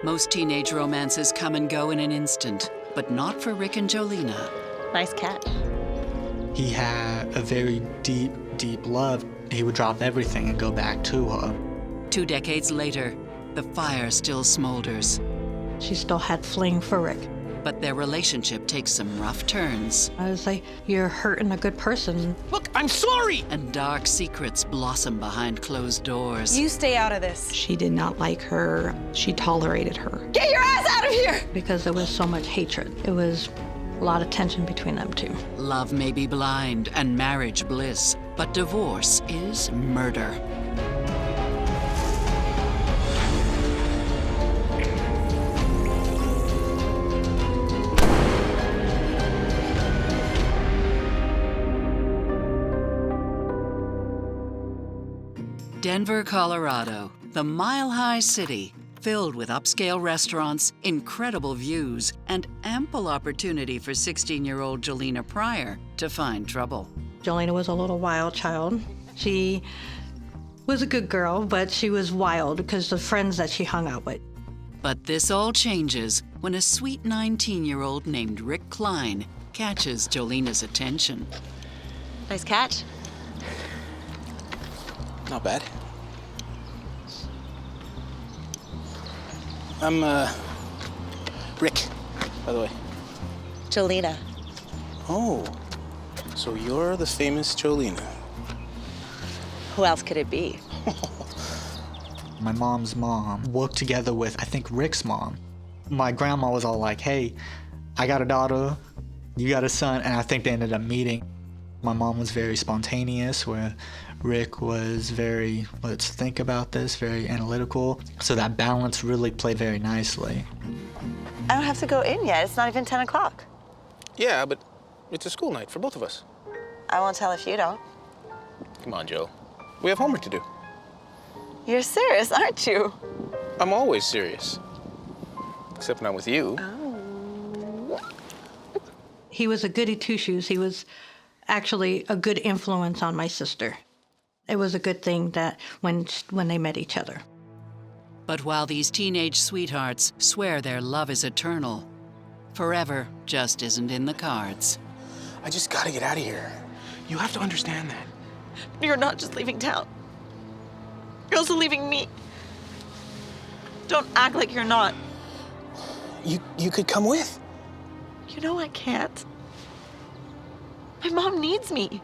Most teenage romances come and go in an instant, but not for Rick and Jolena. Nice catch. He had a very deep, deep love. He would drop everything and go back to her. 2 decades later, the fire still smolders, She still had fling for Rick. but their relationship takes some rough turns, I was like, you're hurting a good person. Look, I'm sorry! and dark secrets blossom behind closed doors. You stay out of this. She did not like her. She tolerated her. Get your ass out of here! Because there was so much hatred. It was a lot of tension between them two. Love may be blind and marriage bliss, but divorce is murder. Denver, Colorado, the mile-high city, filled with upscale restaurants, incredible views, and ample opportunity for 16-year-old Jolena Pryor to find trouble. Jolena was a little wild child. She was a good girl, but she was wild because of the friends that she hung out with. But this all changes when a sweet 19-year-old named Rick Klein catches Jolena's attention. Nice catch. Not bad. I'm, Rick, by the way. Jolena. Oh, so you're the famous Jolena. Who else could it be? My mom's mom worked together with, I think, Rick's mom. My grandma was all like, hey, I got a daughter, you got a son, and I think they ended up meeting. My mom was very spontaneous, where Rick was very, let's think about this, very analytical. So that balance really played very nicely. I don't have to go in yet. It's not even 10 o'clock. Yeah, but it's a school night for both of us. I won't tell if you don't. Come on, Joe. We have homework to do. You're serious, aren't you? I'm always serious. Except not with you. He was a goody two-shoes. He was actually a good influence on my sister. It was a good thing that when they met each other. But while these teenage sweethearts swear their love is eternal, forever just isn't in the cards. I just gotta get out of here. You have to understand that. You're not just leaving town. You're also leaving me. Don't act like you're not. You could come with. You know I can't. My mom needs me.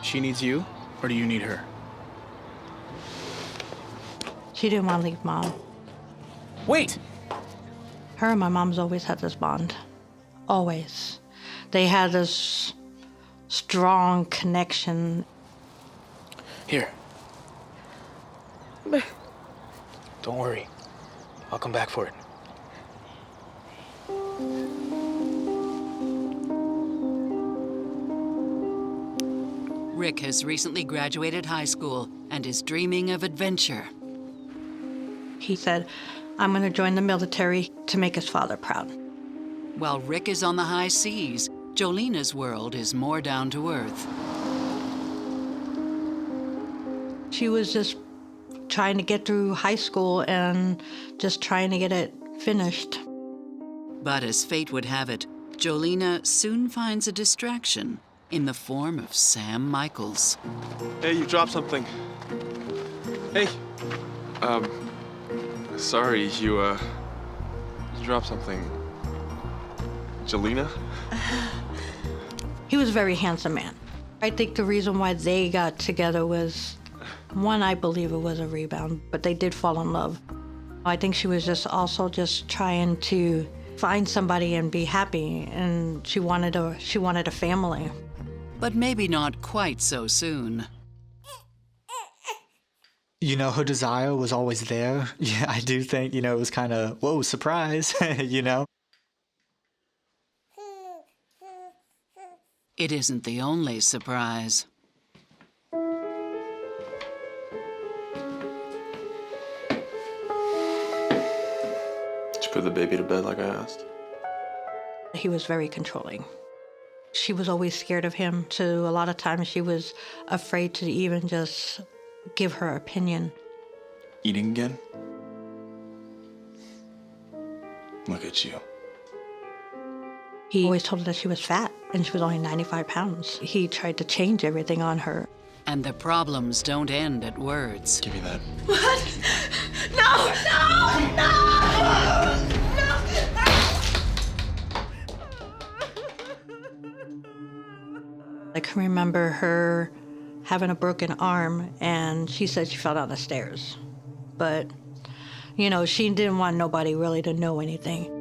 She needs you, or do you need her? She didn't want to leave Mom. Wait! Her and my mom's always had this bond. Always. They had this strong connection. Here. Don't worry. I'll come back for it. Rick has recently graduated high school and is dreaming of adventure. He said, I'm going to join the military to make his father proud. While Rick is on the high seas, Jolena's world is more down to earth. She was just trying to get through high school and just trying to get it finished. But as fate would have it, Jolena soon finds a distraction in the form of Sam Michaels. Hey, you dropped something. Hey. Sorry, you dropped something. Jolena? He was a very handsome man. I think the reason why they got together was, one, I believe it was a rebound, but they did fall in love. I think she was just also just trying to find somebody and be happy, and she wanted a family. But maybe not quite so soon. You know, her desire was always there. Yeah, I do think, it was kind of, whoa, surprise, It isn't the only surprise. Did you put the baby to bed like I asked? He was very controlling. She was always scared of him, so a lot of times she was afraid to even just give her opinion. Eating again? Look at you. He always told her that she was fat, and she was only 95 pounds. He tried to change everything on her. And the problems don't end at words. Give me that. I can remember her having a broken arm, and she said she fell down the stairs. But, you know, she didn't want nobody really to know anything.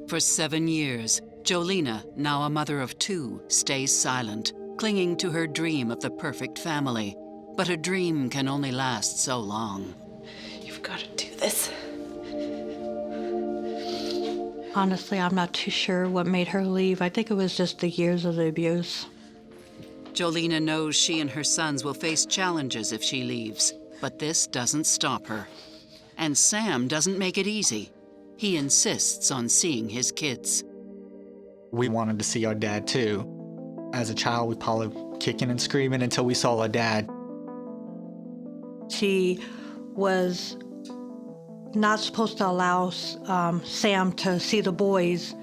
For 7 years, Jolena, now a mother of 2, stays silent, clinging to her dream of the perfect family. But a dream can only last so long. You've got to do this. Honestly, I'm not too sure what made her leave. I think it was just the years of the abuse. Jolena knows she and her sons will face challenges if she leaves, but this doesn't stop her. And Sam doesn't make it easy. He insists on seeing his kids. We wanted to see our dad too. As a child, we probably kicking and screaming until we saw our dad. She was not supposed to allow Sam to see the boys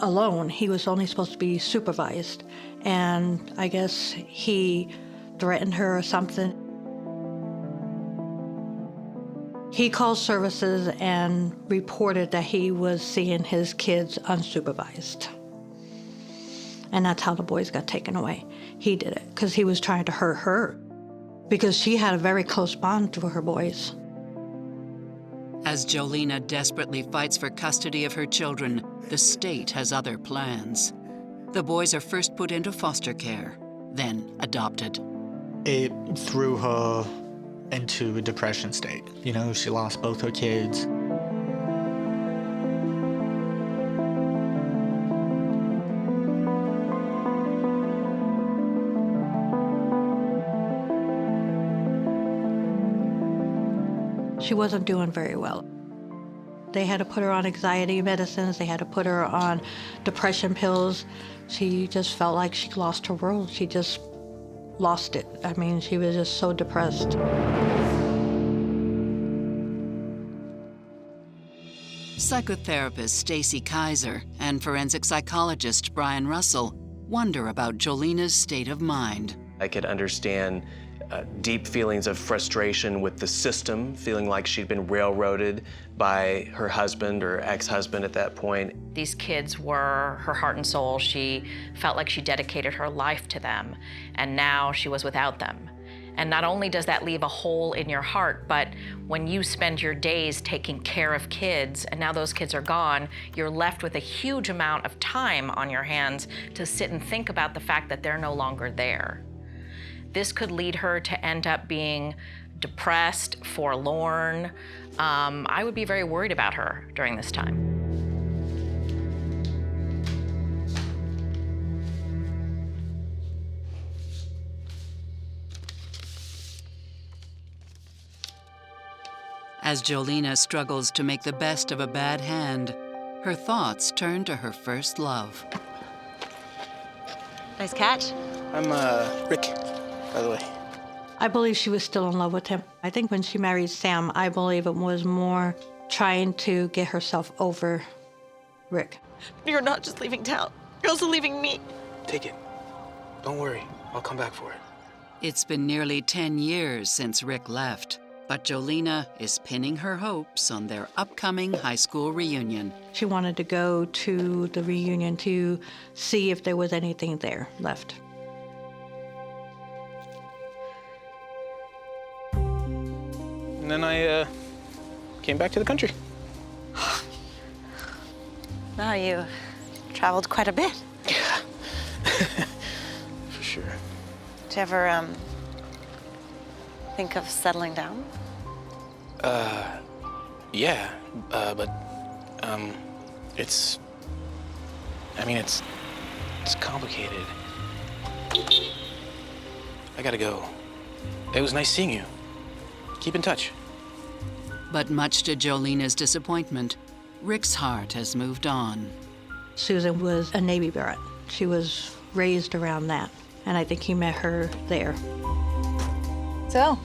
alone. He was only supposed to be supervised. And I guess he threatened her or something. He called services and reported that he was seeing his kids unsupervised. And that's how the boys got taken away. He did it because he was trying to hurt her, because she had a very close bond to her boys. As Jolena desperately fights for custody of her children, the state has other plans. The boys are first put into foster care, then adopted. It threw her into a depression state. You know, she lost both her kids. She wasn't doing very well. They had to put her on anxiety medicines. They had to put her on depression pills. She just felt like she lost her world. She just lost it. I mean, she was just so depressed. Psychotherapist Stacy Kaiser and forensic psychologist Brian Russell wonder about Jolena's state of mind. I could understand deep feelings of frustration with the system, feeling like she'd been railroaded by her husband or ex-husband at that point. These kids were her heart and soul. She felt like she dedicated her life to them, and now she was without them. And not only does that leave a hole in your heart, but when you spend your days taking care of kids, and now those kids are gone, you're left with a huge amount of time on your hands to sit and think about the fact that they're no longer there. This could lead her to end up being depressed, forlorn. I would be very worried about her during this time. As Jolena struggles to make the best of a bad hand, her thoughts turn to her first love. Nice catch. I'm Rick, by the way. I believe she was still in love with him. I think when she married Sam, I believe it was more trying to get herself over Rick. You're not just leaving town. You're also leaving me. Take it. Don't worry. I'll come back for it. It's been nearly 10 years since Rick left, but Jolena is pinning her hopes on their upcoming high school reunion. She wanted to go to the reunion to see if there was anything there left. And then I came back to the country. Wow, you traveled quite a bit. Yeah. For sure. Did you ever, think of settling down? Yeah, but it's complicated. I gotta go. It was nice seeing you. Keep in touch. But much to Jolena's disappointment, Rick's heart has moved on. Susan was a Navy brat. She was raised around that, and I think he met her there. So,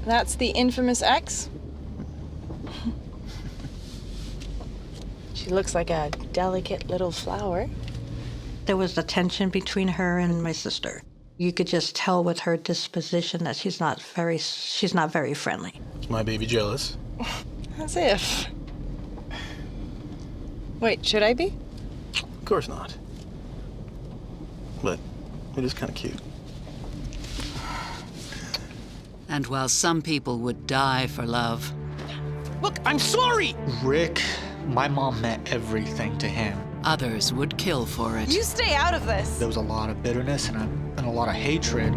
That's the infamous ex? She looks like a delicate little flower. There was the tension between her and my sister. You could just tell with her disposition that she's not very friendly. Is my baby jealous? As if. Wait, should I be? Of course not. But it is kind of cute. And while some people would die for love, Look, I'm sorry! Rick, my mom meant everything to him. others would kill for it. You stay out of this. There was a lot of bitterness and a lot of hatred.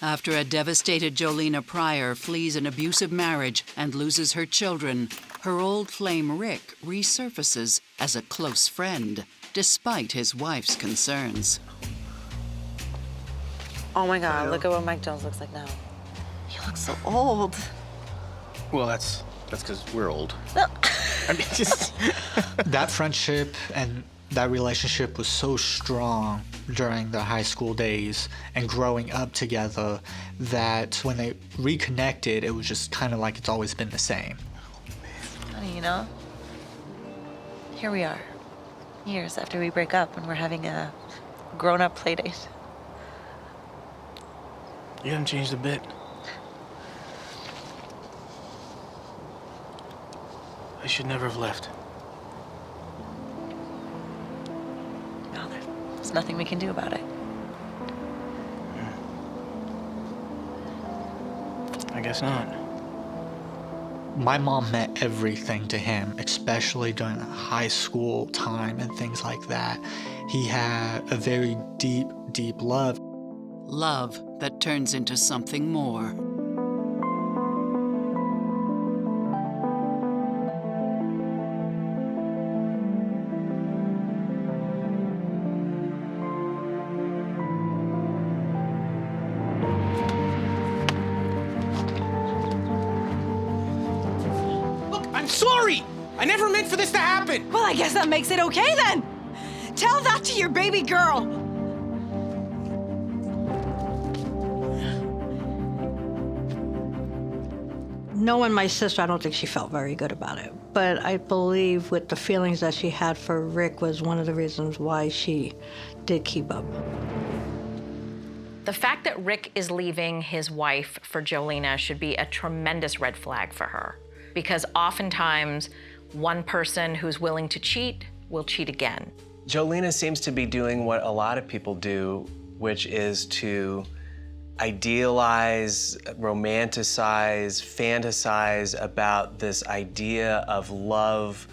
After a devastated Jolena Pryor flees an abusive marriage and loses her children, her old flame Rick resurfaces as a close friend, despite his wife's concerns. Oh my God, look at what Mike Jones looks like now. He looks so old. Well, that's because we're old. No. I mean, just... That friendship and that relationship was so strong during the high school days and growing up together that when they reconnected, it was just kind of like it's always been the same. Funny, you know? Here we are, years after we break up and we're having a grown-up play date. You haven't changed a bit. I should never have left. No, there's nothing we can do about it. I guess not. My mom meant everything to him, especially during the high school time and things like that. He had a very deep, deep love. Love that turns into something more. Look, I'm sorry! I never meant for this to happen! Well, I guess that makes it okay then. Tell that to your baby girl. Knowing my sister, I don't think she felt very good about it. But I believe with the feelings that she had for Rick was one of the reasons why she did keep up. The fact that Rick is leaving his wife for Jolena should be a tremendous red flag for her, because oftentimes one person who's willing to cheat will cheat again. Jolena seems to be doing what a lot of people do, which is to idealize, romanticize, fantasize about this idea of love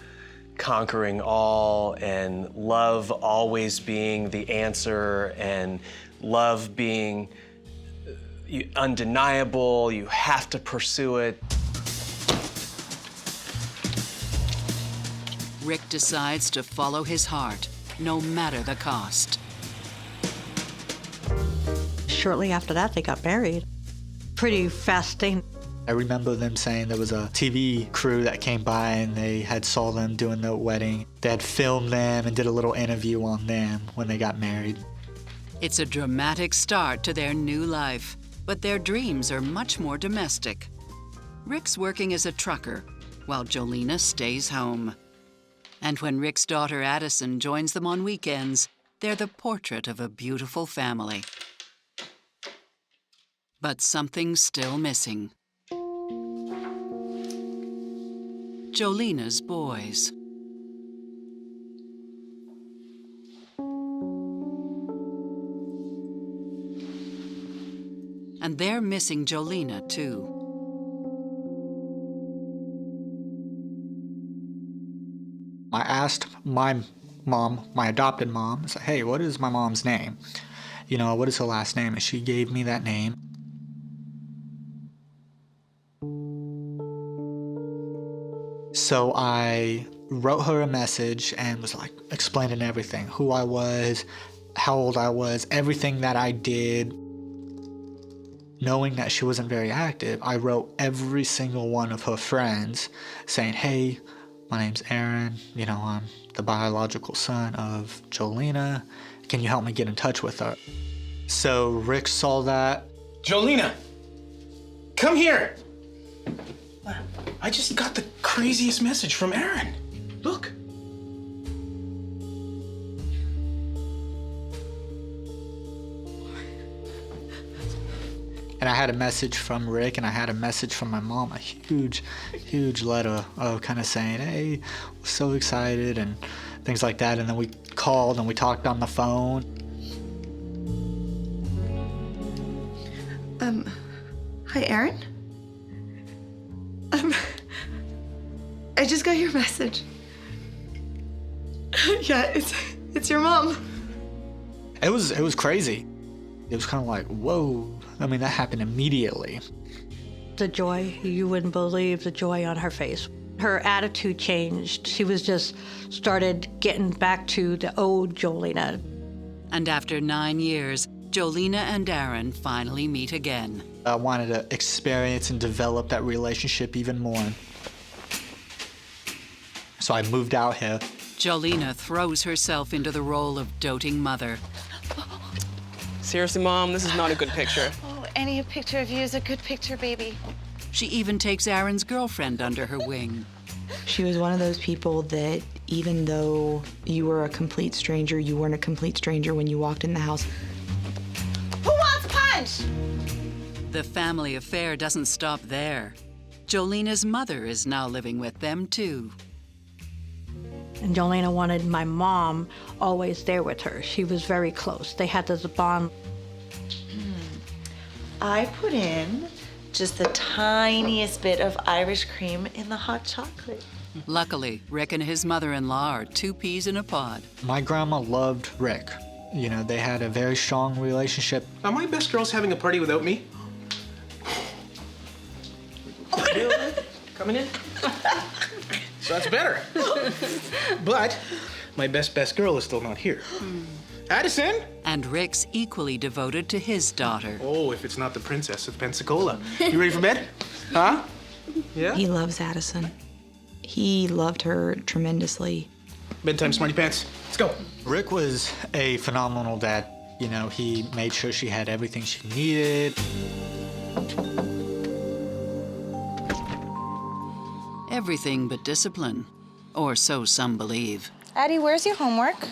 conquering all and love always being the answer and love being undeniable, you have to pursue it. Rick decides to follow his heart, no matter the cost. Shortly after that, they got married. Pretty fast thing. I remember them saying there was a TV crew that came by and they had saw them doing the wedding. They had filmed them and did a little interview on them when they got married. It's a dramatic start to their new life, but their dreams are much more domestic. Rick's working as a trucker, while Jolena stays home. And when Rick's daughter Addison joins them on weekends, they're the portrait of a beautiful family. But something's still missing. Jolena's boys. And they're missing Jolena, too. I asked my mom, my adopted mom, I said, hey, what is my mom's name? You know, what is her last name? And she gave me that name. So I wrote her a message and was like explaining everything, who I was, how old I was, everything that I did. Knowing that she wasn't very active, I wrote every single one of her friends saying, hey, my name's Aaron, you know, I'm the biological son of Jolena. Can you help me get in touch with her? So Rick saw that. Jolina, come here. I just got the craziest message from Aaron. Look. And I had a message from Rick, and I had a message from my mom, a huge, huge letter of kind of saying, hey, we're so excited and things like that. And then we called and we talked on the phone. Hi, Aaron? I just got your message. Yeah, it's your mom. It was crazy. It was kind of like, whoa. I mean, that happened immediately. The joy, you wouldn't believe the joy on her face. Her attitude changed. She was just started getting back to the old Jolina. And after 9 years, Jolina and Aaron finally meet again. I wanted to experience and develop that relationship even more. So I moved out here. Jolina throws herself into the role of doting mother. Seriously, Mom, this is not a good picture. Oh, any picture of you is a good picture, baby. She even takes Aaron's girlfriend under her wing. She was one of those people that even though you were a complete stranger, you weren't a complete stranger when you walked in the house. Who wants punch? The family affair doesn't stop there. Jolina's mother is now living with them, too. And Jolina wanted my mom always there with her. She was very close. They had this bond. I put in just the tiniest bit of Irish cream in the hot chocolate. Luckily, Rick and his mother-in-law are 2 peas in a pod. My grandma loved Rick. You know, they had a very strong relationship. Are my best girls having a party without me? Coming in? So that's better. But my best girl is still not here. Addison? And Rick's equally devoted to his daughter. Oh, if it's not the Princess of Pensacola. You ready for bed? Huh? Yeah? He loves Addison. He loved her tremendously. Bedtime, smarty pants. Let's go. Rick was a phenomenal dad. You know, he made sure she had everything she needed. Everything but discipline, or so some believe. Addie, where's your homework?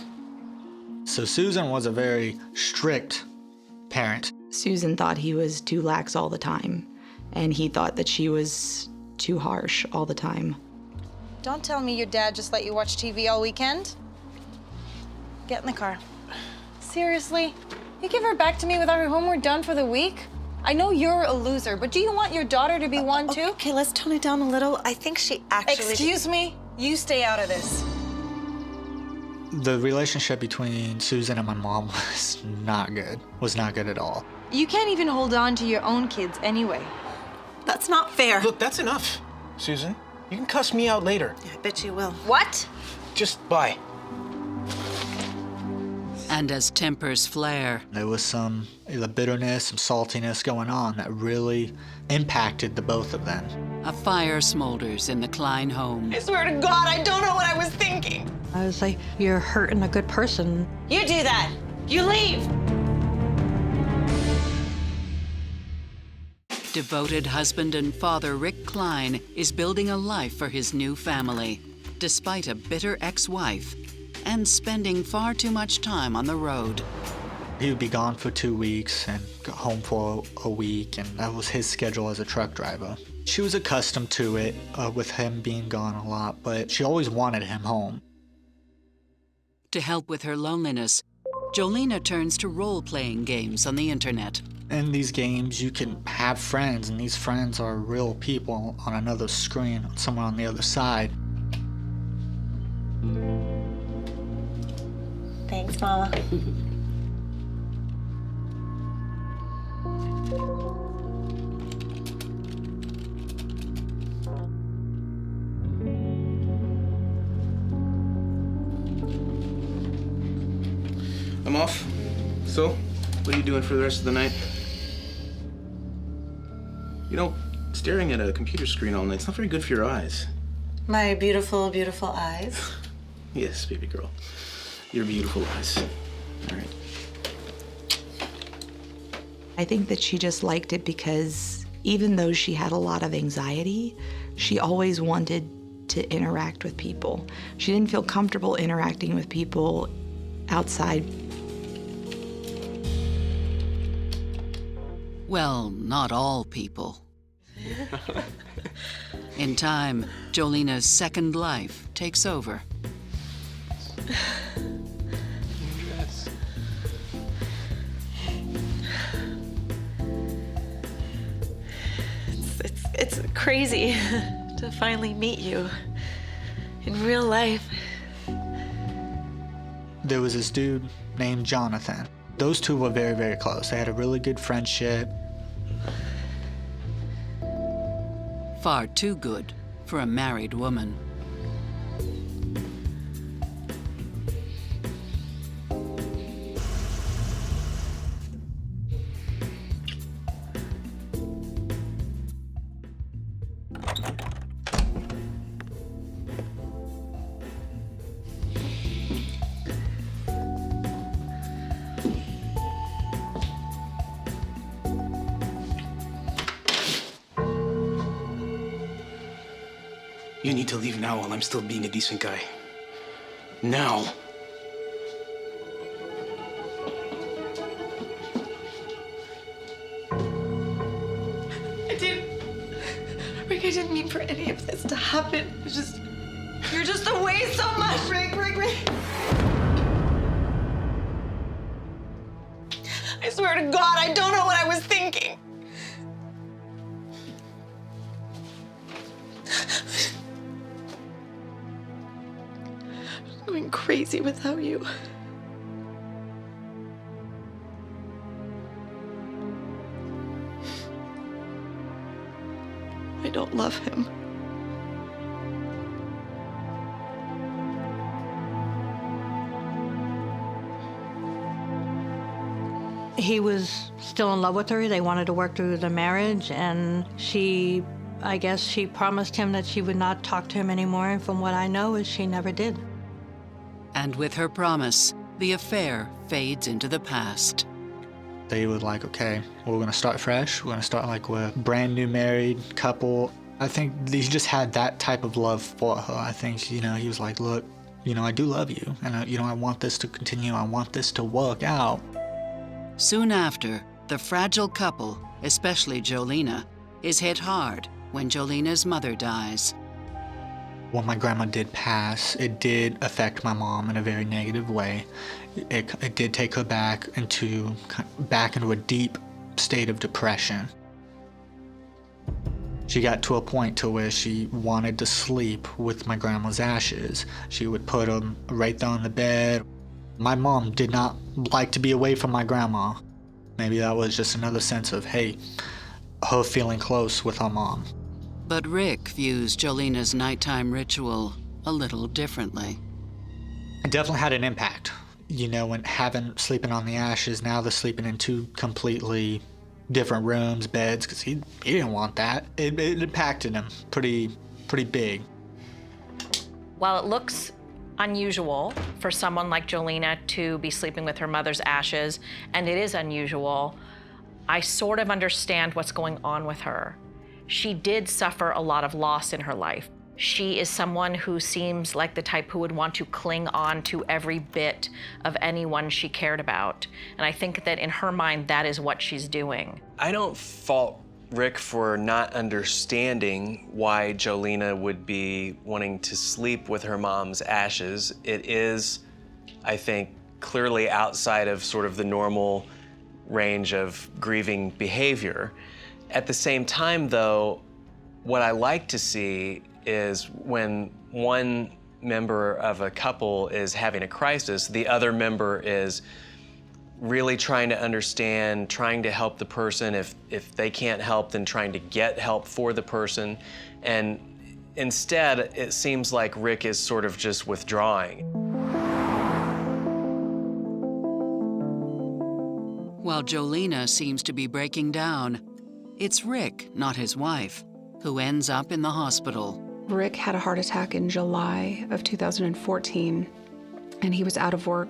So Susan was a very strict parent. Susan thought he was too lax all the time, and he thought that she was too harsh all the time. Don't tell me your dad just let you watch TV all weekend. Get in the car. Seriously? You give her back to me without her homework done for the week? I know you're a loser, but do you want your daughter to be one too? Okay, let's tone it down a little. I think she actually... Excuse me? You stay out of this. The relationship between Susan and my mom was not good. Was not good at all. You can't even hold on to your own kids anyway. That's not fair. Look, that's enough, Susan. You can cuss me out later. I bet you will. What? Just bye. And as tempers flare, There was some bitterness, some saltiness going on that really impacted the both of them. a fire smolders in the Klein home. I swear to God, I don't know what I was thinking. I was like, you're hurting a good person. You do that. You leave. Devoted husband and father Rick Klein is building a life for his new family, despite a bitter ex-wife and spending far too much time on the road. He would be gone for 2 weeks and go home for a week, and that was his schedule as a truck driver. She was accustomed to it with him being gone a lot, but she always wanted him home. To help with her loneliness, Jolina turns to role-playing games on the internet. In these games, you can have friends, and these friends are real people on another screen, somewhere on the other side. Thanks, Mama. I'm off. So, what are you doing for the rest of the night? You know, staring at a computer screen all night's not very good for your eyes. My beautiful, beautiful eyes. Yes, baby girl. Your beautiful eyes. All right. I think that she just liked it because even though she had a lot of anxiety, she always wanted to interact with people. She didn't feel comfortable interacting with people outside. Well, not all people. In time, Jolina's second life takes over. It's crazy to finally meet you in real life. There was this dude named Jonathan. Those two were very, very close. They had a really good friendship. Far too good for a married woman. You need to leave now while I'm still being a decent guy. Now. Rick, I didn't mean for any of this to happen. You're just away so much, Rick. I swear to God, I don't know what I was thinking. I'm going crazy without you. I don't love him. He was still in love with her. They wanted to work through the marriage, and I guess she promised him that she would not talk to him anymore, and from what I know is she never did. And with her promise, the affair fades into the past. They were like, okay, we're gonna start fresh. We're gonna start like we're a brand new married couple. I think he just had that type of love for her. I think, he was like, look, I do love you. And, I want this to continue. I want this to work out. Soon after, the fragile couple, especially Jolina, is hit hard when Jolina's mother dies. When my grandma did pass, it did affect my mom in a very negative way. It did take her back into a deep state of depression. She got to a point to where she wanted to sleep with my grandma's ashes. She would put them right there on the bed. My mom did not like to be away from my grandma. Maybe that was just another sense of, hey, her feeling close with her mom. But Rick views Jolina's nighttime ritual a little differently. It definitely had an impact. When sleeping on the ashes, now they're sleeping in two completely different rooms, beds, because he didn't want that. It impacted him pretty big. While it looks unusual for someone like Jolina to be sleeping with her mother's ashes, and it is unusual, I sort of understand what's going on with her. She did suffer a lot of loss in her life. She is someone who seems like the type who would want to cling on to every bit of anyone she cared about. And I think that in her mind, that is what she's doing. I don't fault Rick for not understanding why Jolina would be wanting to sleep with her mom's ashes. It is, I think, clearly outside of sort of the normal range of grieving behavior. At the same time, though, what I like to see is when one member of a couple is having a crisis, the other member is really trying to understand, trying to help the person. If they can't help, then trying to get help for the person. And instead, it seems like Rick is sort of just withdrawing. While Jolina seems to be breaking down, it's Rick, not his wife, who ends up in the hospital. Rick had a heart attack in July of 2014, and he was out of work.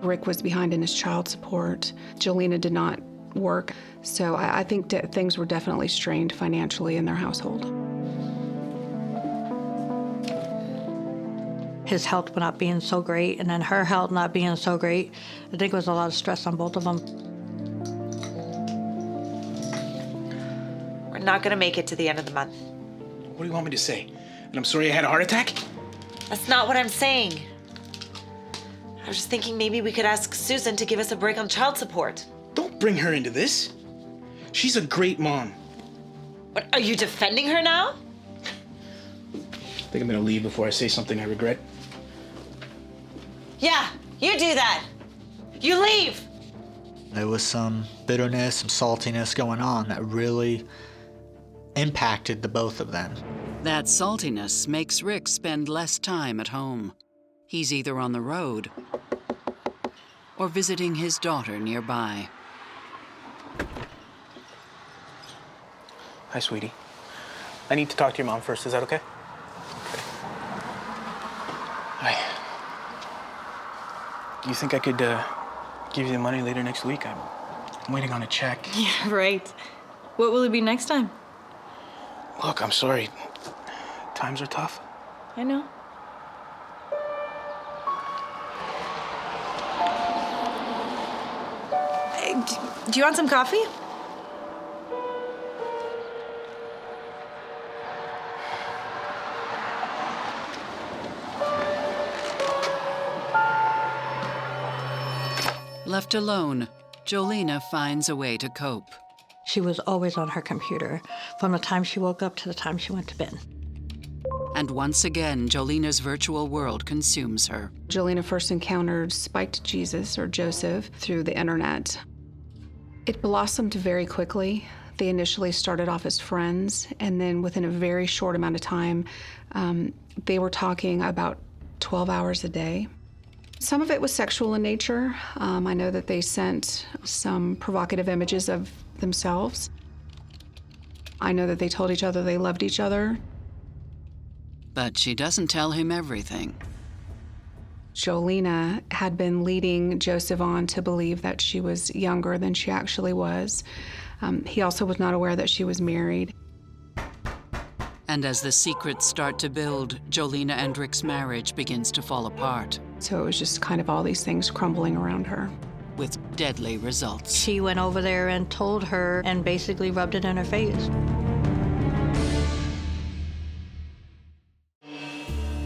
Rick was behind in his child support. Jolina did not work. So I think things were definitely strained financially in their household. His health not being so great, and then her health not being so great, I think it was a lot of stress on both of them. We're not gonna make it to the end of the month. What do you want me to say? And I'm sorry I had a heart attack? That's not what I'm saying. I was just thinking maybe we could ask Susan to give us a break on child support. Don't bring her into this. She's a great mom. What, are you defending her now? I think I'm gonna leave before I say something I regret. Yeah, you do that. You leave. There was some bitterness, some saltiness going on that really impacted the both of them. That saltiness makes Rick spend less time at home. He's either on the road or visiting his daughter nearby. Hi, sweetie. I need to talk to your mom first. Is that okay? Hi. Do you think I could give you the money later next week? I'm waiting on a check. Yeah, right. What will it be next time? Look, I'm sorry. Times are tough. I know. Hey, do you want some coffee? Left alone, Jolena finds a way to cope. She was always on her computer from the time she woke up to the time she went to bed. And once again, Jolena's virtual world consumes her. Jolena first encountered Spiked Jesus, or Joseph, through the internet. It blossomed very quickly. They initially started off as friends, and then within a very short amount of time, they were talking about 12 hours a day. Some of it was sexual in nature. I know that they sent some provocative images of themselves. I know that they told each other they loved each other. But she doesn't tell him everything. Jolena had been leading Joseph on to believe that she was younger than she actually was. He also was not aware that she was married. And as the secrets start to build, Jolena and Rick's marriage begins to fall apart. So it was just kind of all these things crumbling around her. With deadly results. She went over there and told her and basically rubbed it in her face.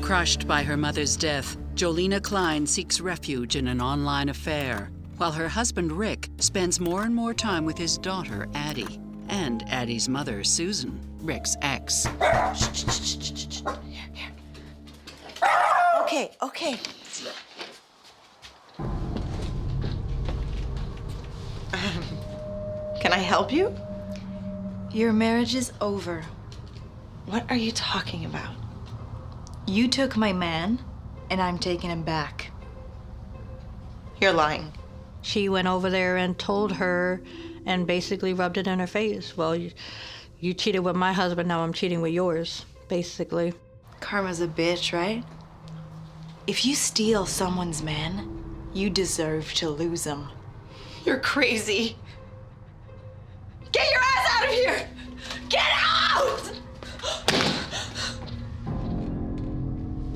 Crushed by her mother's death, Jolena Klein seeks refuge in an online affair, while her husband Rick spends more and more time with his daughter, Addie, and Addie's mother, Susan, Rick's ex. Here. Okay. Can I help you? Your marriage is over. What are you talking about? You took my man, and I'm taking him back. You're lying. She went over there and told her and basically rubbed it in her face. Well, you cheated with my husband, now I'm cheating with yours, basically. Karma's a bitch, right? If you steal someone's man, you deserve to lose him. You're crazy. Get your ass out of here! Get out!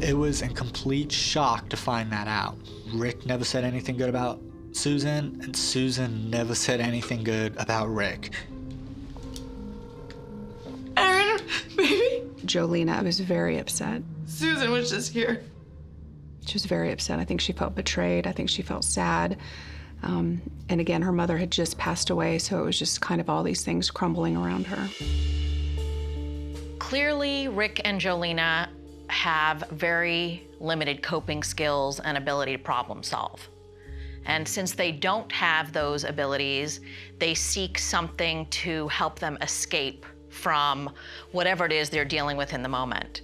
It was in complete shock to find that out. Rick never said anything good about Susan, and Susan never said anything good about Rick. Aaron, baby. Jolena was very upset. Susan was just here. She was very upset. I think she felt betrayed. I think she felt sad. And again, her mother had just passed away, so it was just kind of all these things crumbling around her. Clearly, Rick and Jolena have very limited coping skills and ability to problem solve. And since they don't have those abilities, they seek something to help them escape from whatever it is they're dealing with in the moment.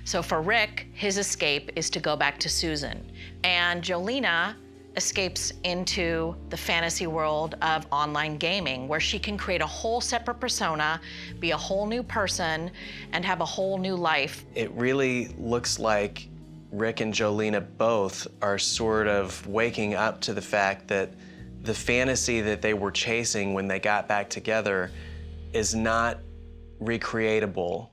So for Rick, his escape is to go back to Susan. And Jolena escapes into the fantasy world of online gaming, where she can create a whole separate persona, be a whole new person, and have a whole new life. It really looks like Rick and Jolena both are sort of waking up to the fact that the fantasy that they were chasing when they got back together is not recreatable.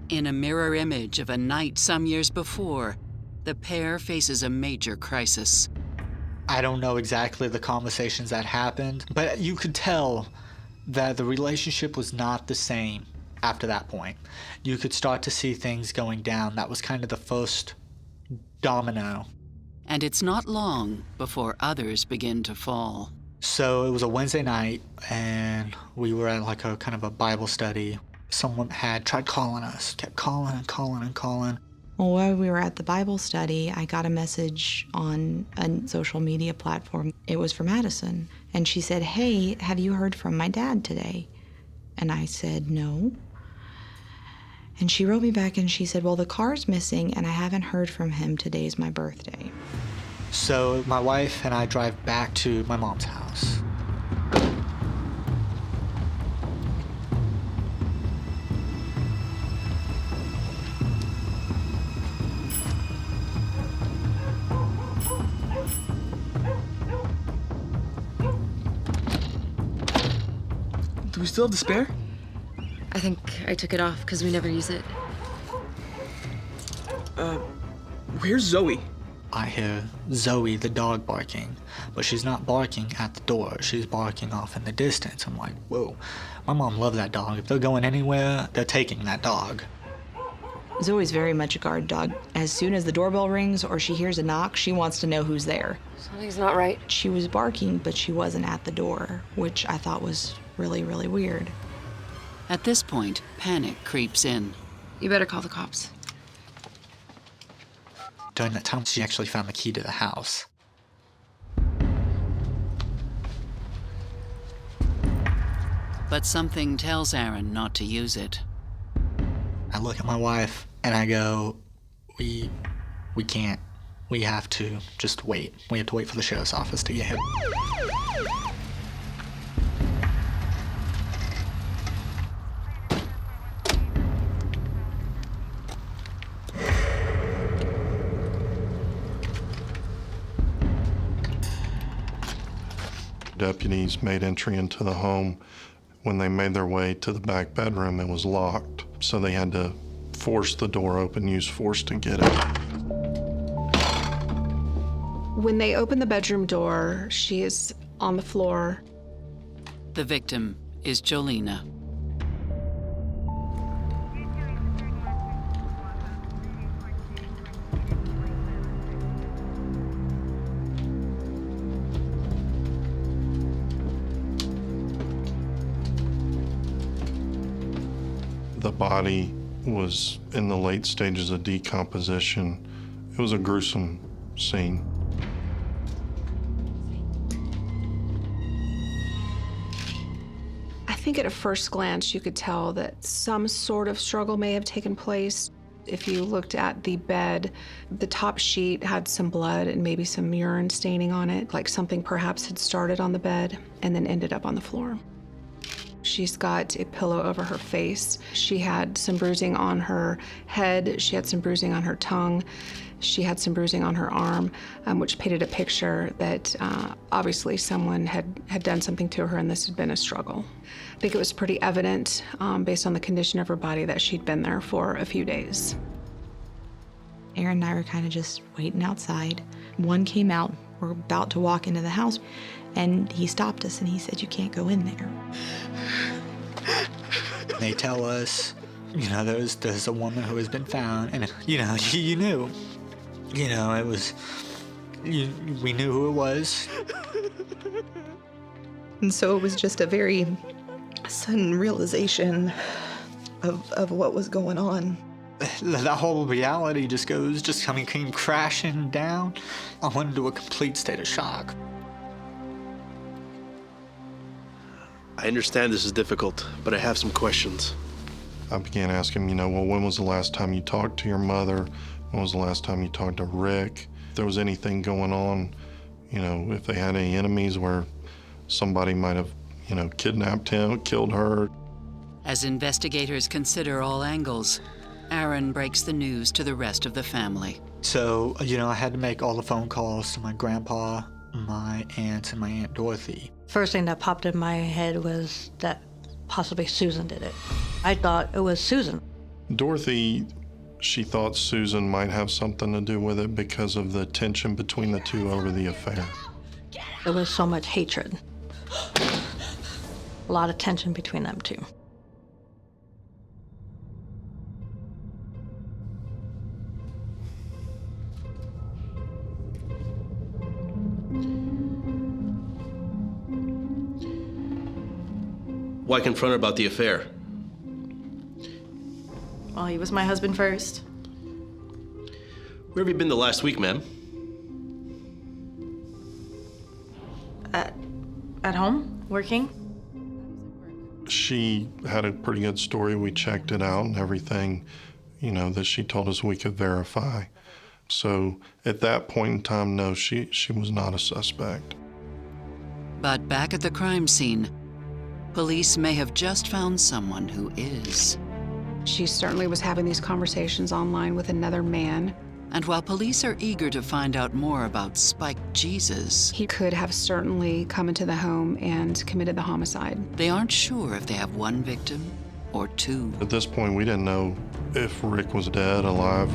In a mirror image of a night some years before, the pair faces a major crisis. I don't know exactly the conversations that happened, but you could tell that the relationship was not the same after that point. You could start to see things going down. That was kind of the first domino. And it's not long before others begin to fall. So it was a Wednesday night, and we were at like a kind of a Bible study. Someone had tried calling us, kept calling and calling and calling. Well, while we were at the Bible study, I got a message on a social media platform. It was from Madison, and she said, "Hey, have you heard from my dad today?" And I said, "No." And she wrote me back and she said, "Well, the car's missing and I haven't heard from him. Today's my birthday." So my wife and I drive back to my mom's house. Do we still have the spare? I think I took it off because we never use it. Where's Zoe? I hear Zoe, the dog, barking, but she's not barking at the door. She's barking off in the distance. I'm like, whoa. My mom loves that dog. If they're going anywhere, they're taking that dog. Zoe's very much a guard dog. As soon as the doorbell rings or she hears a knock, she wants to know who's there. Something's not right. She was barking, but she wasn't at the door, which I thought was really, really weird. At this point, panic creeps in. You better call the cops. During that time, she actually found the key to the house. But something tells Aaron not to use it. I look at my wife and I go, we can't. We have to just wait. We have to wait for the sheriff's office to get here. Deputies made entry into the home. When they made their way to the back bedroom, it was locked. So they had to force the door open, use force to get it. When they open the bedroom door, she is on the floor. The victim is Jolena. The body was in the late stages of decomposition. It was a gruesome scene. I think at a first glance you could tell that some sort of struggle may have taken place. If you looked at the bed, the top sheet had some blood and maybe some urine staining on it, like something perhaps had started on the bed and then ended up on the floor. She's got a pillow over her face. She had some bruising on her head. She had some bruising on her tongue. She had some bruising on her arm, which painted a picture that obviously someone had done something to her and this had been a struggle. I think it was pretty evident based on the condition of her body that she'd been there for a few days. Aaron and I were kind of just waiting outside. One came out. We're about to walk into the house, and he stopped us and he said, "You can't go in there." They tell us, there's a woman who has been found, and you knew, it was, we knew who it was. And so it was just a very sudden realization of what was going on. That whole reality came crashing down. I went into a complete state of shock. I understand this is difficult, but I have some questions. I began asking, well, when was the last time you talked to your mother? When was the last time you talked to Rick? If there was anything going on, if they had any enemies where somebody might have, kidnapped him, killed her. As investigators consider all angles, Aaron breaks the news to the rest of the family. So, I had to make all the phone calls to my grandpa my aunt and my Aunt Dorothy. First thing that popped in my head was that possibly Susan did it. I thought it was Susan. Dorothy, she thought Susan might have something to do with it because of the tension between the two over the affair. There was so much hatred. A lot of tension between them two. Why confront her about the affair? Well, he was my husband first. Where have you been the last week, ma'am? At home, working. She had a pretty good story. We checked it out and everything, that she told us we could verify. So at that point in time, no, she was not a suspect. But back at the crime scene, police may have just found someone who is. She certainly was having these conversations online with another man. And while police are eager to find out more about Spike Jesus, he could have certainly come into the home and committed the homicide. They aren't sure if they have one victim or two. At this point, we didn't know if Rick was dead, alive.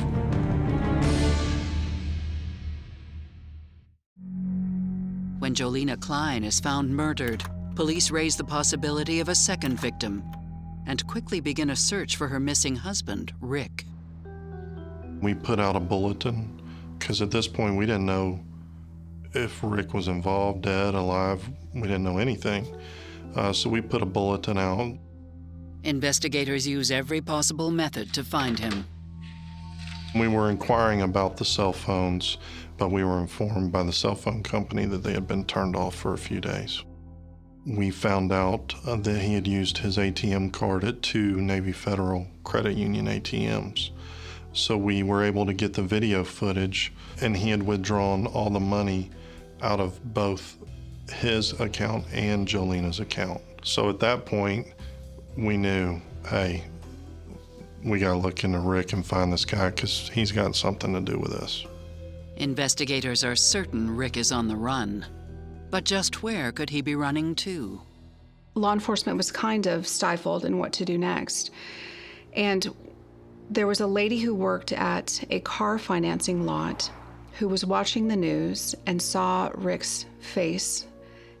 When Jolena Klein is found murdered, police raise the possibility of a second victim and quickly begin a search for her missing husband, Rick. We put out a bulletin because at this point we didn't know if Rick was involved, dead, alive. We didn't know anything. So we put a bulletin out. Investigators use every possible method to find him. We were inquiring about the cell phones, but we were informed by the cell phone company that they had been turned off for a few days. We found out that he had used his ATM card at 2 Navy Federal Credit Union ATMs. So we were able to get the video footage, and he had withdrawn all the money out of both his account and Jolena's account. So at that point, we knew, hey, we gotta look into Rick and find this guy because he's got something to do with this. Investigators are certain Rick is on the run. But just where could he be running to? Law enforcement was kind of stifled in what to do next. And there was a lady who worked at a car financing lot who was watching the news and saw Rick's face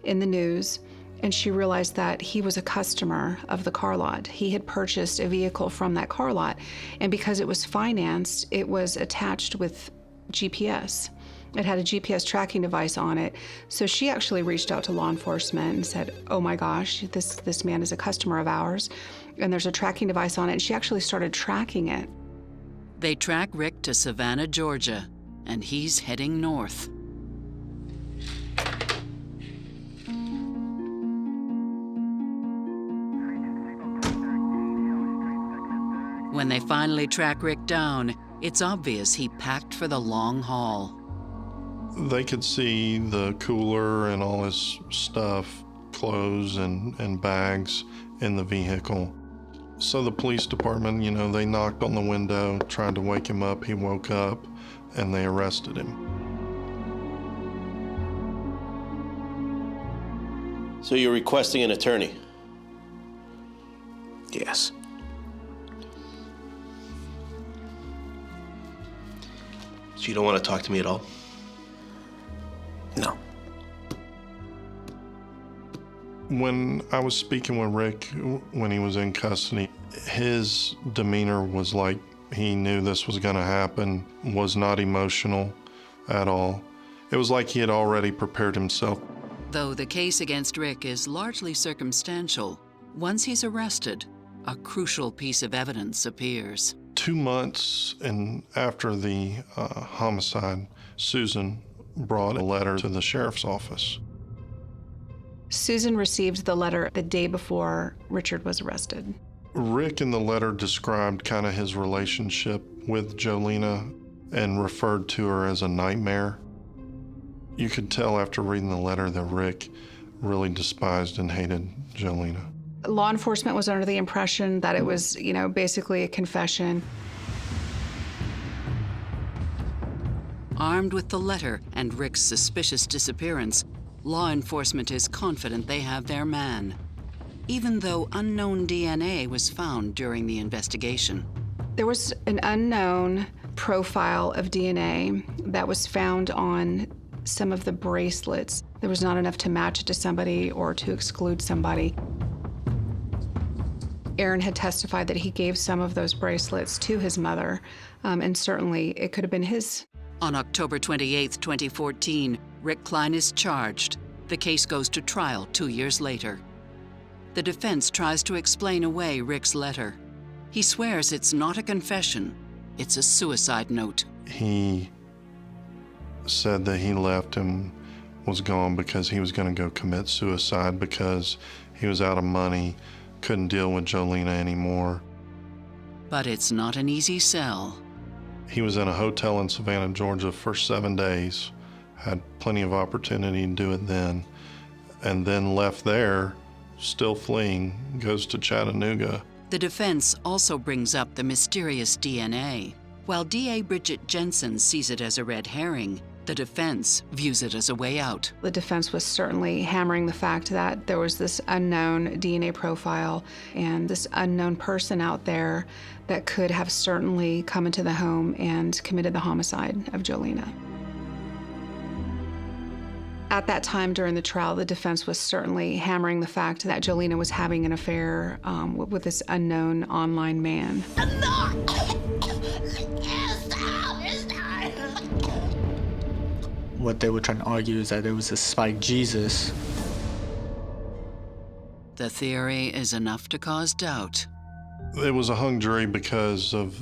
in the news, and she realized that he was a customer of the car lot. He had purchased a vehicle from that car lot, and because it was financed, it was attached with GPS. It had a GPS tracking device on it. So she actually reached out to law enforcement and said, oh my gosh, this man is a customer of ours, and there's a tracking device on it, and she actually started tracking it. They track Rick to Savannah, Georgia, and he's heading north. When they finally track Rick down, it's obvious he packed for the long haul. They could see the cooler and all his stuff, clothes and bags in the vehicle. So the police department, they knocked on the window, tried to wake him up. He woke up, and they arrested him. So you're requesting an attorney? Yes. So you don't want to talk to me at all? No. When I was speaking with Rick when he was in custody, his demeanor was like he knew this was going to happen, was not emotional at all. It was like he had already prepared himself. Though the case against Rick is largely circumstantial, once he's arrested, a crucial piece of evidence appears. 2 months after the homicide, Susan brought a letter to the sheriff's office. Susan received the letter the day before Richard was arrested. Rick in the letter described kind of his relationship with Jolena and referred to her as a nightmare. You could tell after reading the letter that Rick really despised and hated Jolena. Law enforcement was under the impression that it was, basically a confession. Armed with the letter and Rick's suspicious disappearance, law enforcement is confident they have their man, even though unknown DNA was found during the investigation. There was an unknown profile of DNA that was found on some of the bracelets. There was not enough to match it to somebody or to exclude somebody. Aaron had testified that he gave some of those bracelets to his mother, and certainly it could have been his. On October 28, 2014, Rick Klein is charged. The case goes to trial 2 years later. The defense tries to explain away Rick's letter. He swears it's not a confession, it's a suicide note. He said that he left and was gone because he was going to go commit suicide because he was out of money, couldn't deal with Jolena anymore. But it's not an easy sell. He was in a hotel in Savannah, Georgia for 7 days, had plenty of opportunity to do it then, and then left there, still fleeing, goes to Chattanooga. The defense also brings up the mysterious DNA. While DA Bridget Jensen sees it as a red herring, the defense views it as a way out. The defense was certainly hammering the fact that there was this unknown DNA profile and this unknown person out there that could have certainly come into the home and committed the homicide of Jolena. At that time during the trial, the defense was certainly hammering the fact that Jolena was having an affair with this unknown online man. What they were trying to argue is that there was a spiked Jesus. The theory is enough to cause doubt. It was a hung jury because of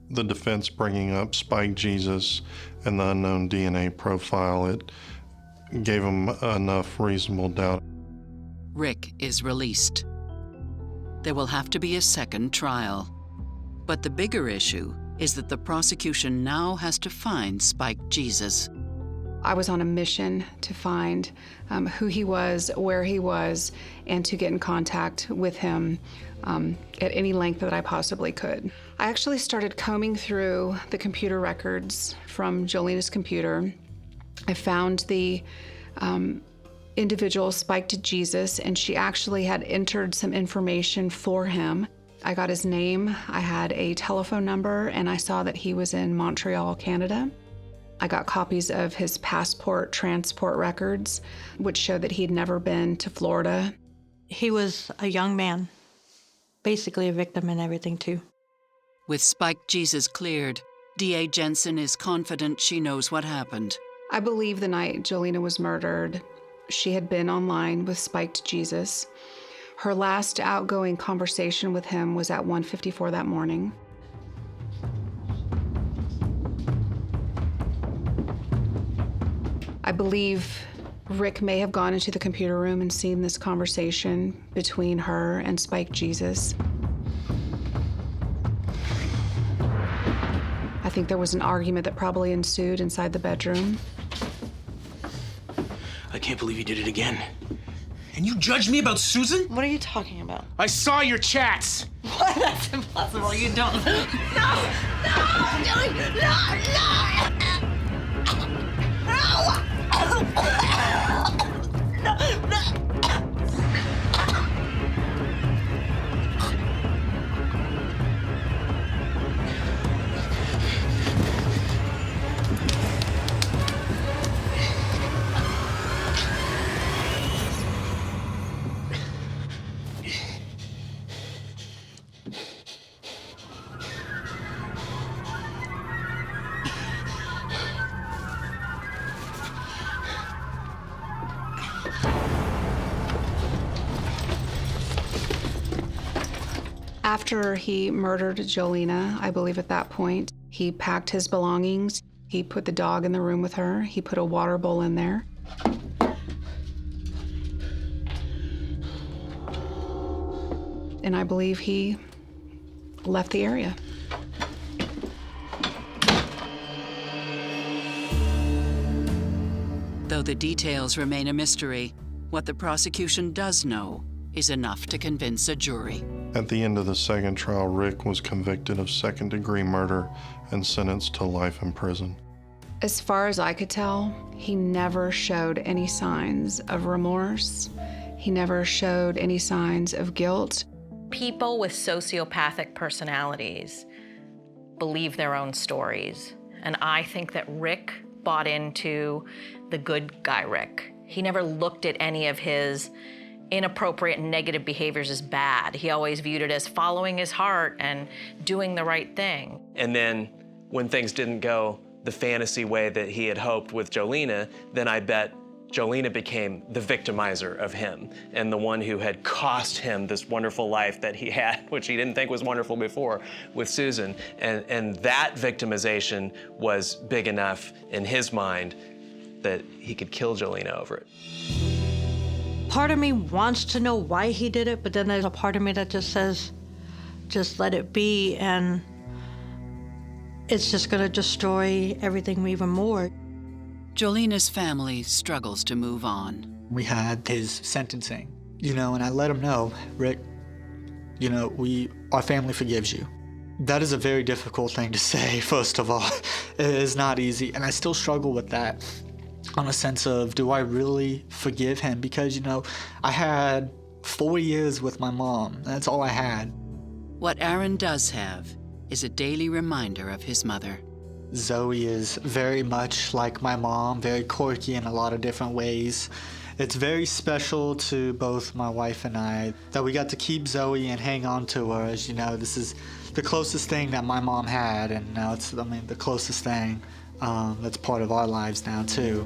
the defense bringing up spiked Jesus and the unknown DNA profile. It gave them enough reasonable doubt. Rick is released. There will have to be a second trial. But the bigger issue is that the prosecution now has to find spiked Jesus. I was on a mission to find who he was, where he was, and to get in contact with him at any length that I possibly could. I actually started combing through the computer records from Jolena's computer. I found the individual spiked Jesus, and she actually had entered some information for him. I got his name, I had a telephone number, and I saw that he was in Montreal, Canada. I got copies of his passport transport records, which showed that he'd never been to Florida. He was a young man, basically a victim in everything, too. With spiked Jesus cleared, DA Jensen is confident she knows what happened. I believe the night Jolena was murdered, she had been online with spiked Jesus. Her last outgoing conversation with him was at 1:54 that morning. I believe Rick may have gone into the computer room and seen this conversation between her and spiked Jesus. I think there was an argument that probably ensued inside the bedroom. I can't believe you did it again. And you judged me about Susan? What are you talking about? I saw your chats. What? That's impossible. You don't. No! After he murdered Jolena, I believe at that point, he packed his belongings. He put the dog in the room with her. He put a water bowl in there. And I believe he left the area. Though the details remain a mystery, what the prosecution does know is enough to convince a jury. At the end of the second trial, Rick was convicted of second-degree murder and sentenced to life in prison. As far as I could tell, he never showed any signs of remorse. He never showed any signs of guilt. People with sociopathic personalities believe their own stories. And I think that Rick bought into the good guy Rick. He never looked at any of his inappropriate and negative behaviors as bad. He always viewed it as following his heart and doing the right thing. And then when things didn't go the fantasy way that he had hoped with Jolena, then I bet Jolena became the victimizer of him and the one who had cost him this wonderful life that he had, which he didn't think was wonderful before, with Susan. And that victimization was big enough in his mind that he could kill Jolena over it. Part of me wants to know why he did it, but then there's a part of me that just says, just let it be, and it's just gonna destroy everything even more. Jolena's family struggles to move on. We had his sentencing, and I let him know, Rick, our family forgives you. That is a very difficult thing to say, first of all. It is not easy, and I still struggle with that on a sense of, do I really forgive him? Because, I had 4 years with my mom. That's all I had. What Aaron does have is a daily reminder of his mother. Zoe is very much like my mom, very quirky in a lot of different ways. It's very special to both my wife and I that we got to keep Zoe and hang on to her. As you know, this is the closest thing that my mom had, and now it's, the closest thing that's part of our lives now, too.